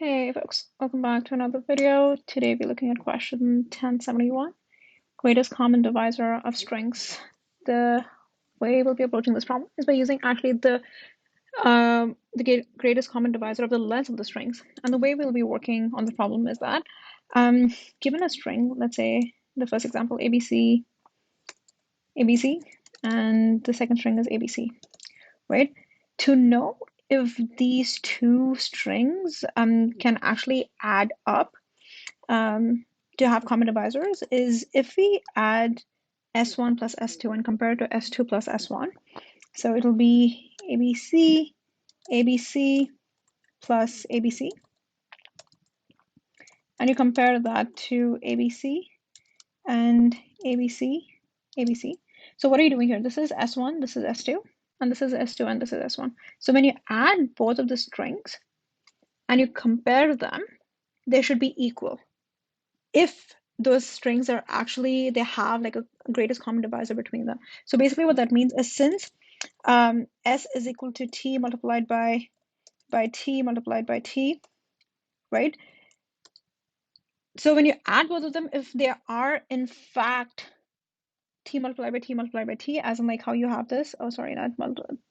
Hey folks, welcome back to another video. Today we're looking at question 1071, greatest common divisor of strings. The way we'll be approaching this problem is by using actually the greatest common divisor of the length of the strings. And the way we'll be working on the problem is that given a string, let's say the first example, ABC, ABC, and the second string is ABC, right? To know if these two strings can actually add up to have common divisors is if we add S1 plus S2 and compare it to S2 plus S1. So it'll be ABC, ABC plus ABC. And you compare that to ABC and ABC, ABC. So what are you doing here? This is S1, this is S2, and this is S2, and this is S1. So when you add both of the strings and you compare them, they should be equal. If those strings are actually, they have like a greatest common divisor between them. So basically what that means is since S is equal to T multiplied by T multiplied by T, right? So when you add both of them, if they are in fact T multiplied by T multiplied by T, as in like how you have this, oh sorry, not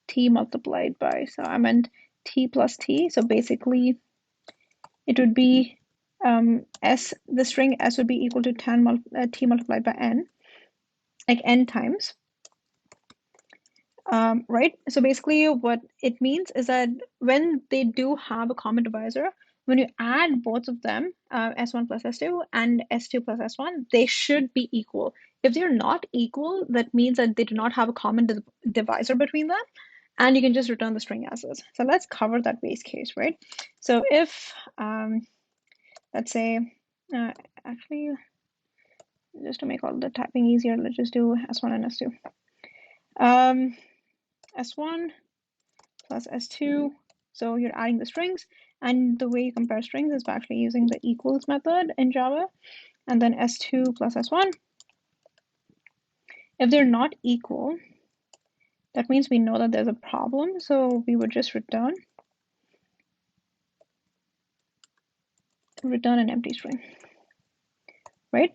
T multiplied by, so I meant T plus T. So basically it would be S, the string S would be equal to T multiplied by N, like N times, right? So basically what it means is that when they do have a common divisor, when you add both of them, S1 plus S2 and S2 plus S1, they should be equal. If they're not equal, that means that they do not have a common divisor between them, and you can just return the string as is. So let's cover that base case, right? So if, let's say, actually, just to make all the typing easier, let's just do S1 and S2. S1 plus S2, so you're adding the strings, and the way you compare strings is by actually using the equals method in Java, and then S2 plus S1. If they're not equal, that means we know that there's a problem, so we would just return an empty string, right?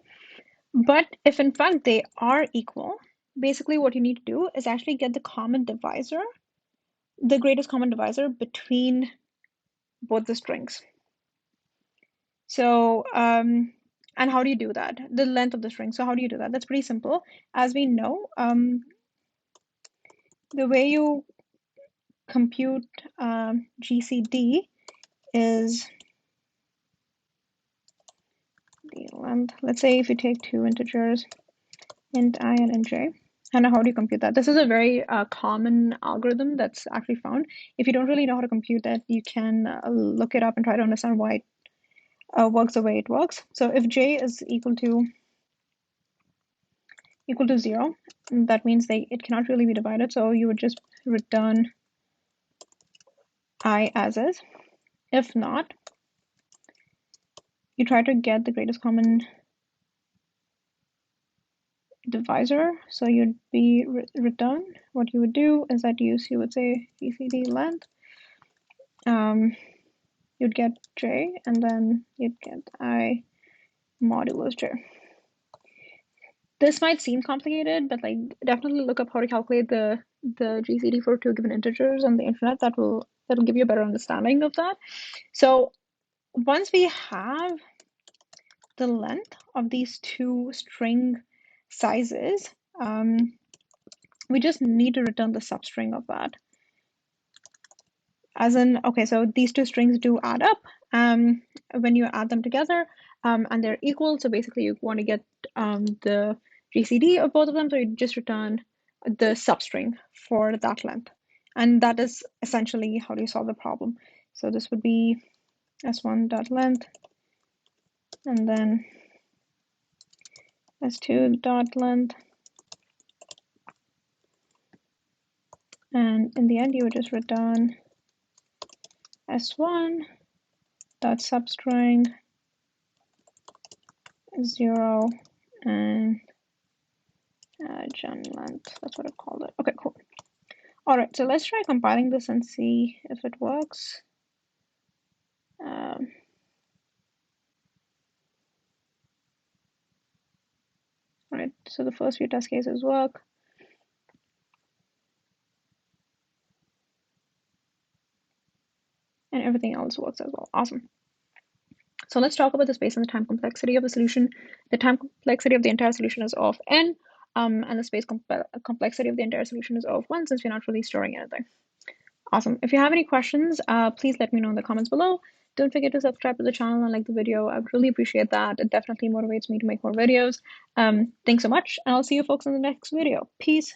But if in fact they are equal, basically what you need to do is actually get the common divisor, the greatest common divisor between both the strings. So, and how do you do that? The length of the string. So how do you do that? That's pretty simple. As we know, the way you compute GCD is the length. Let's say if you take two integers, int I and int j, and how do you compute that? This is a very common algorithm that's actually found. If you don't really know how to compute that, you can look it up and try to understand why it works the way it works. So if j is equal to 0, that means it cannot really be divided, so you would just return I as is. If not, you try to get the greatest common divisor, so you'd be return. What you would do is that you would say GCD length, you'd get j, and then you'd get I modulus j. This might seem complicated, but like definitely look up how to calculate the GCD for two given integers on the internet. That'll give you a better understanding of that. So once we have the length of these two string sizes, we just need to return the substring of that. As in, okay, so these two strings do add up when you add them together, and they're equal. So basically you want to get the GCD of both of them, so you just return the substring for that length. And that is essentially how do you solve the problem. So this would be S1.length, and then S2.length, and in the end you would just return S1.substring 0 and gen length. That's what I called it. Okay, cool. All right, so let's try compiling this and see if it works. So the first few test cases work. And everything else works as well. Awesome. So let's talk about the space and the time complexity of the solution. The time complexity of the entire solution is of n, and the space complexity of the entire solution is of 1, since we're not really storing anything. Awesome. If you have any questions, please let me know in the comments below. Don't forget to subscribe to the channel and like the video. I would really appreciate that. It definitely motivates me to make more videos. Thanks so much, and I'll see you folks in the next video. Peace.